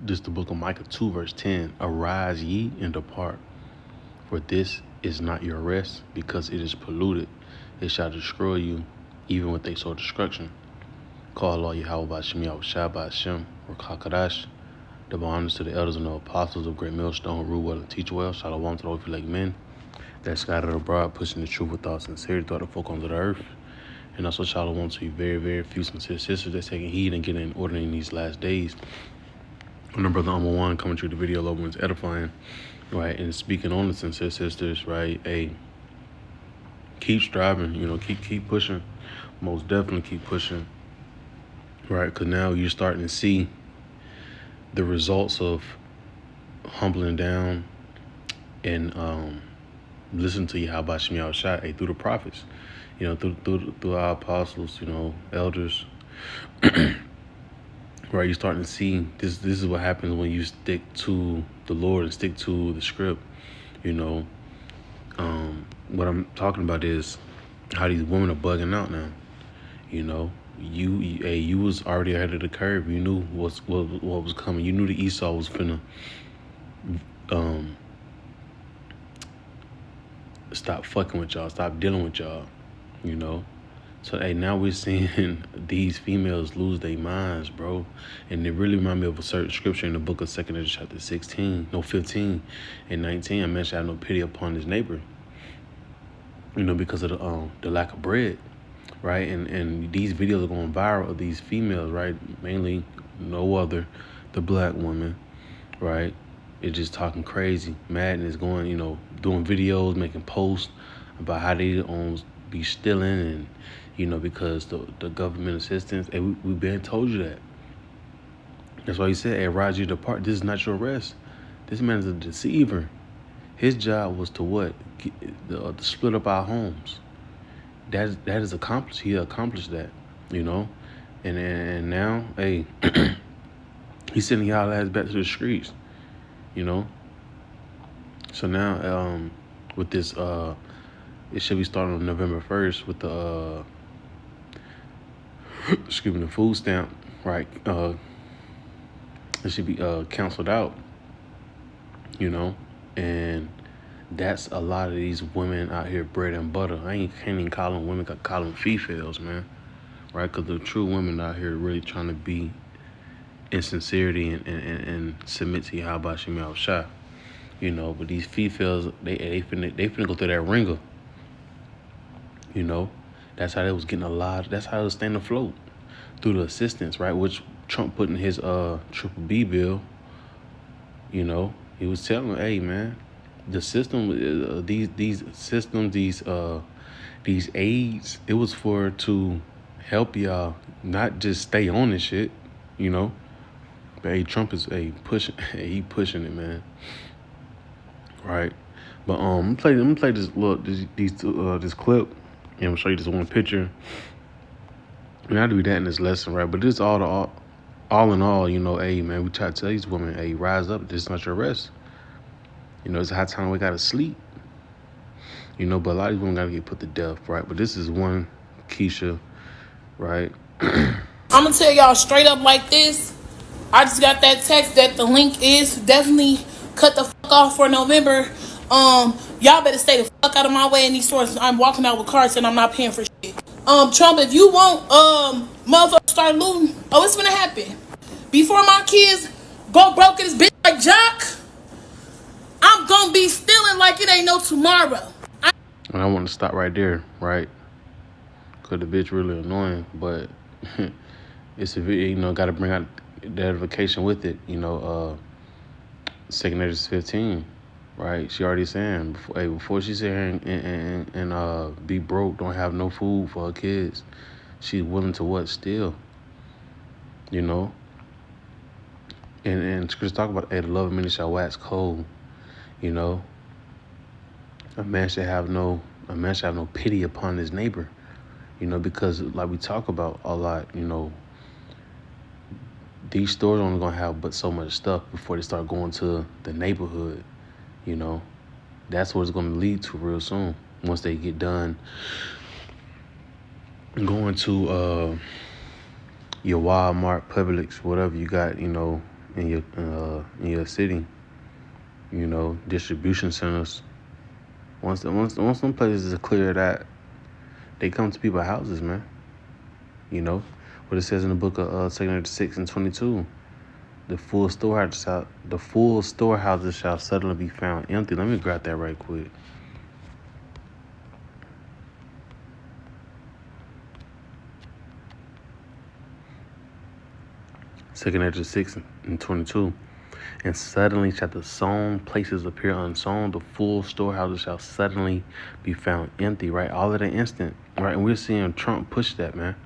This is the book of Micah 2, verse 10. Arise ye and depart, for this is not your rest, because it is polluted. It shall destroy you, even with a sore destruction. Call Allah Yahweh Ba'Shem Yahushua Ba'Shem, or Kakadash. Double honors to the elders and the apostles of Great Millstone, rule well and teach well. Shalom to those who like men that scattered abroad, pushing the truth with all sincerity throughout the folk under the earth. And also shalom to you very, very few sincere sisters that's taking heed and getting in order in these last days. I'm the brother Umar One coming through the video low and edifying, right? And speaking on the sincere sisters, right? Hey, keep striving, keep pushing. Most definitely keep pushing, right? Because now you're starting to see the results of humbling down and listen to Yahweh Shem Yahushua through the prophets, through our apostles, elders. Right, you're starting to see this is what happens when you stick to the Lord and stick to the script. What I'm talking about is how these women are bugging out now. You was already ahead of the curve. You knew what was coming. You knew the Esau was finna stop fucking with y'all, stop dealing with y'all, So, now we're seeing these females lose their minds, bro. And it really reminds me of a certain scripture in the book of 2 Ezra chapter 15 and 19. I mentioned have no pity upon his neighbor, because of the lack of bread, right? And these videos are going viral of these females, right? Mainly no other, the black woman, right? It's just talking crazy. Madness going, doing videos, making posts about how they be stealing and, because the government assistance, and we've been told you that. That's why he said, hey, rise you depart. This is not your rest. This man is a deceiver. His job was to what? To split up our homes. That is accomplished. He accomplished that, And now, hey, he's sending y'all ass back to the streets, So now, with this, it should be starting on November 1st with the the food stamp, right? It should be canceled out, and that's a lot of these women out here bread and butter. Can't even call them women, I call them FeFails, man, right? Because the true women out here really trying to be in sincerity and submit to Yahweh Shem Yahushua, But these FeFails, they finna go through that ringer, That's how they was getting that's how they was staying afloat, through the assistance, right? Which Trump put in his triple B bill. He was telling them, hey man, the system, these systems, these aids, it was to help y'all, not just stay on this shit, But hey, Trump is pushing, he pushing it, man. Right. But I'm gonna play this this clip. And I'm gonna show you this one picture. And I do that in this lesson, right? But this all in all, hey man, we try to tell these women, hey, rise up. This is not your rest. It's a high time we gotta sleep. But a lot of these women gotta get put to death, right? But this is one Keisha, right? I'm gonna tell y'all straight up like this. I just got that text that the link is definitely cut the fuck off for November. Y'all better stay the fuck out of my way in these stores. I'm walking out with carts and I'm not paying for shit. Trump, if you want motherfuckers start looting, it's gonna happen. Before my kids go broke in this bitch like Jock, I'm gonna be stealing like it ain't no tomorrow. And I want to stop right there, right? Cause the bitch really annoying, but it's a video, gotta bring out the edification with it, 2 Ezra 15, right? She already saying before she sit here and be broke, don't have no food for her kids, she's willing to what? Steal, And Chris talk about, the love of many shall wax cold, A man should have no pity upon his neighbor, because like we talk about a lot, these stores only gonna have but so much stuff before they start going to the neighborhood, That's what it's gonna lead to real soon once they get done going to your Walmart, Publix, whatever you got, in your city. You know, distribution centers. Once them places are clear of that, they come to people's houses, man. You know what it says in the book of 6 and 22. The full storehouses shall suddenly be found empty. Let me grab that right quick. 6 and 22. And suddenly shall the sown places appear unsown. The full storehouses shall suddenly be found empty, right? All at an instant, right? And we're seeing Trump push that, man.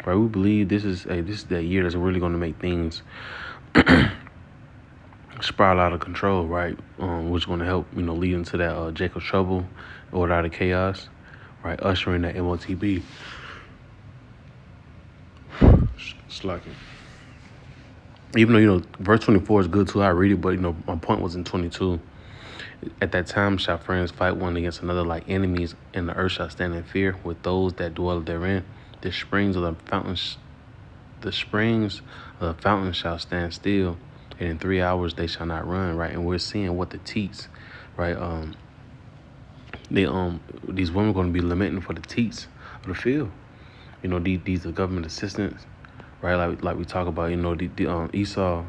Right? We believe this is that year that's really going to make things spiral out of control, right? Which is going to help, lead into that Jacob Trouble, order out of chaos, right? Ushering that MOTB. Slacking. Even though, verse 24 is good too, I read it, but, my point was in 22. At that time shall friends fight one against another like enemies, and the earth shall stand in fear with those that dwell therein. The springs of the fountains shall stand still, and in 3 hours they shall not run, right? And we're seeing what the teats, right? These women are going to be lamenting for the teats of the field. These are government assistants, right? Like we talk about, Esau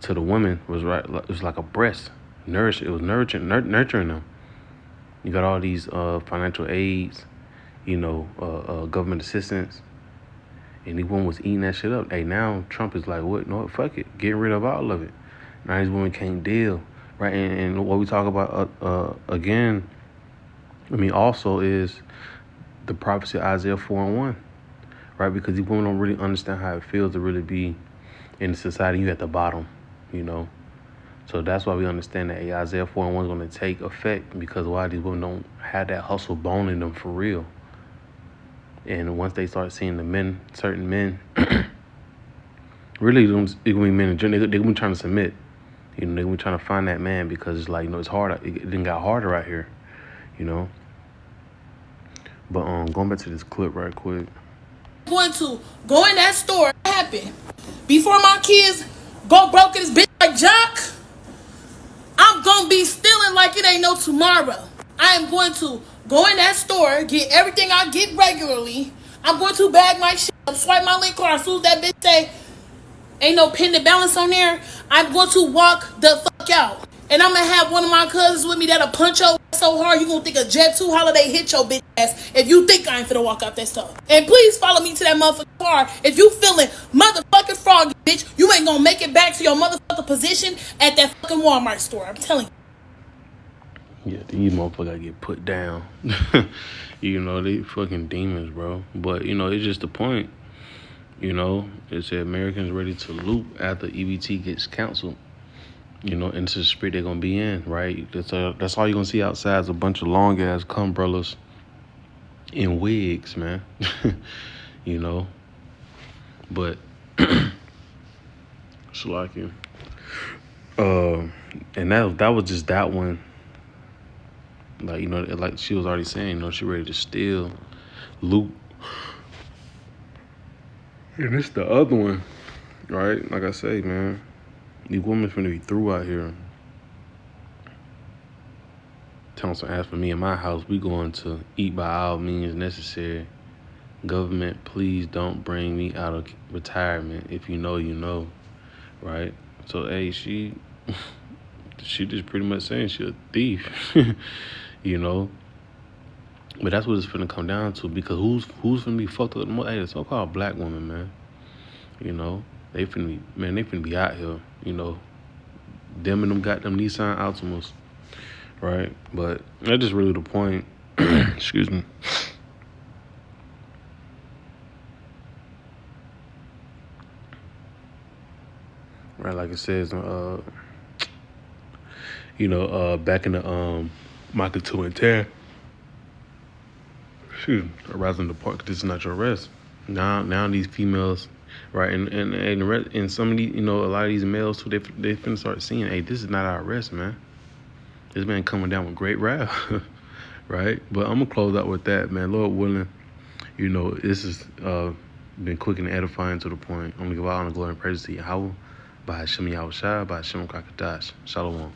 to the women was right. It was like a breast, it was nurturing them. You got all these financial aids, government assistance, and these women was eating that shit up. Hey, now Trump is like, what? No, fuck it, getting rid of all of it. Now these women can't deal, right? And what we talk about again, also is the prophecy of Isaiah 4:1, right? Because these women don't really understand how it feels to really be in the society. You at the bottom, So that's why we understand that Isaiah 4:1 is going to take effect, because why these women don't have that hustle bone in them for real. And once they start seeing certain men, really, it's going to be men in general. They're going to be trying to submit. They're going to be trying to find that man, because it's like, it's hard. It didn't got harder out here, But going back to this clip right quick. Going to go in that store. What happened? Before my kids go broke in this bitch like Jock, I'm going to be stealing like it ain't no tomorrow. I am going to go in that store, get everything I get regularly. I'm going to bag my shit up, swipe my link card. As soon as that bitch say, ain't no pending balance on there, I'm going to walk the fuck out. And I'm going to have one of my cousins with me that'll punch your ass so hard you going to think a Jet 2 holiday hit your bitch ass if you think I ain't finna walk out that stuff. And please follow me to that motherfucking car. If you feeling motherfucking froggy, bitch, you ain't going to make it back to your motherfucking position at that fucking Walmart store. I'm telling you. Yeah, these motherfuckers get put down. They fucking demons, bro. But, it's just the point. It said Americans ready to loop after EBT gets canceled. Into the spirit they're gonna be in, right? That's all you're gonna see outside is a bunch of long ass umbrellas in wigs, man. But it's like you. And that was just that one. Like, like she was already saying, she ready to steal, loot. And it's the other one, right? Like I say, man, these women finna be through out here. Telling some ass for me in my house, we going to eat by all means necessary. Government, please don't bring me out of retirement. If you know, you know, right? So, hey, she just pretty much saying she a thief, But that's what it's finna come down to, because who's finna be fucked up the most? Hey, the so-called black woman, man. They finna be out here, them and them got them Nissan Altimas, right? But that's just really the point. Excuse me. Right, like it says, back in the Micah 2 and 10. Arising the park, this is not your rest. Now these females, right, and some of these, a lot of these males too, they finna start seeing, hey, this is not our rest, man. This man coming down with great wrath, right? But I'm gonna close out with that, man. Lord willing, this has been quick and edifying to the point. I'm gonna give all the glory and praise to Yahweh. By Hashem Yahushua, by Hashem Kakatash. Shalom.